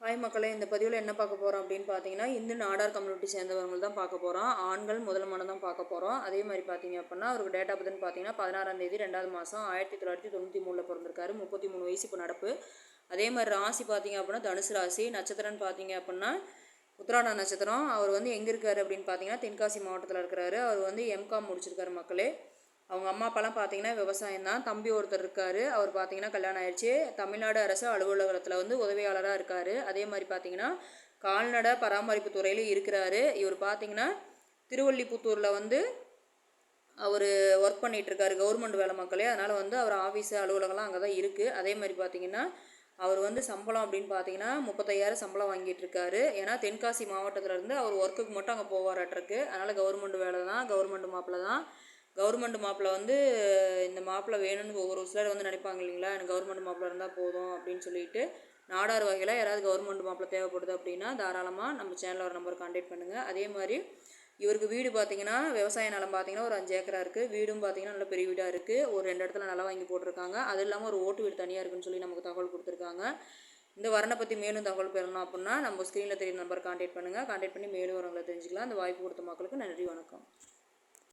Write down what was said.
Hi மக்களே, இந்த பதிவில் என்ன பார்க்க போகிறோம் அப்படின்னு பார்த்தீங்கன்னா, இந்து நாடார் கம்யூனிட்டி சேர்ந்தவங்க தான் பார்க்க போகிறோம். ஆண்கள் முதல் மனம் தான் பார்க்க போகிறோம். அதே மாதிரி பார்த்தீங்க அப்படின்னா, அவருக்கு டேட் ஆஃப் பர்த்னு பார்த்தீங்கன்னா 16ஆம் தேதி 2வது மாதம் 1993 பிறந்திருக்காரு. 33 வயசு இப்போ நடப்பு. அதே மாதிரி ராசி பார்த்தீங்க அப்படின்னா தனுசு ராசி. நட்சத்திரம்னு பார்த்தீங்க அப்படின்னா உத்திராட நட்சத்திரம். அவர் வந்து எங்கே இருக்கார் அப்படின்னு பார்த்தீங்கன்னா தென்காசி மாவட்டத்தில் இருக்கிறாரு. அவர் வந்து எம்காம் முடிச்சிருக்காரு மக்களே. அவங்க அம்மா அப்பாலாம் பார்த்தீங்கன்னா விவசாயம் தான். தம்பி ஒருத்தர் இருக்கார். அவர் பார்த்தீங்கன்னா கல்யாணம் ஆயிடுச்சு. தமிழ்நாடு அரசு அலுவலகத்தில் வந்து உதவியாளராக இருக்கார். அதே மாதிரி பார்த்தீங்கன்னா கால்நடை பராமரிப்பு துறையில் இருக்கிறாரு. இவர் பார்த்தீங்கன்னா திருவள்ளிபுத்தூரில் வந்து அவர் ஒர்க் பண்ணிகிட்ருக்காரு. கவர்மெண்ட் வேலை மக்களே. அதனால் வந்து அவர் ஆஃபீஸு அலுவலகம்லாம் அங்கே தான் இருக்குது. அதே மாதிரி பார்த்தீங்கன்னா அவர் வந்து சம்பளம் அப்படின்னு பார்த்தீங்கன்னா 35,000 சம்பளம் வாங்கிட்டு இருக்காரு. ஏன்னா தென்காசி மாவட்டத்திலேருந்து அவர் ஒர்க்குக்கு மட்டும் அங்கே போவாராட்டிருக்கு. அதனால் கவர்மெண்ட் வேலை தான், கவர்மெண்ட் மாப்பிள்ளை தான். கவர்மெண்ட் மாப்பிள்ளை வந்து இந்த மாப்பிள்ளை வேணும்னு ஒவ்வொரு சிலர் வந்து நினைப்பாங்க இல்லைங்களா, எனக்கு கவர்மெண்ட் மாப்பிள்ளை இருந்தால் போதும் அப்படின்னு சொல்லிட்டு. நாடார் வகையில் யாராவது கவர்மெண்ட் மாப்பிள்ளை தேவைப்படுது அப்படின்னா தாராளமாக நம்ம சேனலில் ஒரு நம்பர் கான்டாக்ட் பண்ணுங்கள். அதே மாதிரி இவருக்கு வீடு பார்த்தீங்கன்னா விவசாய நிலம் பார்த்தீங்கன்னா ஒரு 5 ஏக்கரா இருக்குது. வீடும் பார்த்தீங்கன்னா நல்ல பெரிய வீடாக இருக்குது. ஒரு 2 இடத்துல நிலம் வாங்கி போட்டிருக்காங்க. அது இல்லாமல் ஒரு ஓட்டு வீடு தனியாக இருக்குன்னு சொல்லி நமக்கு தகவல் கொடுத்துருக்காங்க. இந்த வரனை பற்றி மேலும் தகவல் பெறணும் அப்படின்னா நம்ம ஸ்க்ரீனில் தெரியும் நம்பர் கான்டாக்ட் பண்ணுங்கள். கான்டாக்ட் பண்ணி மேலும் வரவங்களை தெரிஞ்சுக்கலாம். அந்த வாய்ப்பு கொடுத்த மக்களுக்கு நன்றி, வணக்கம்.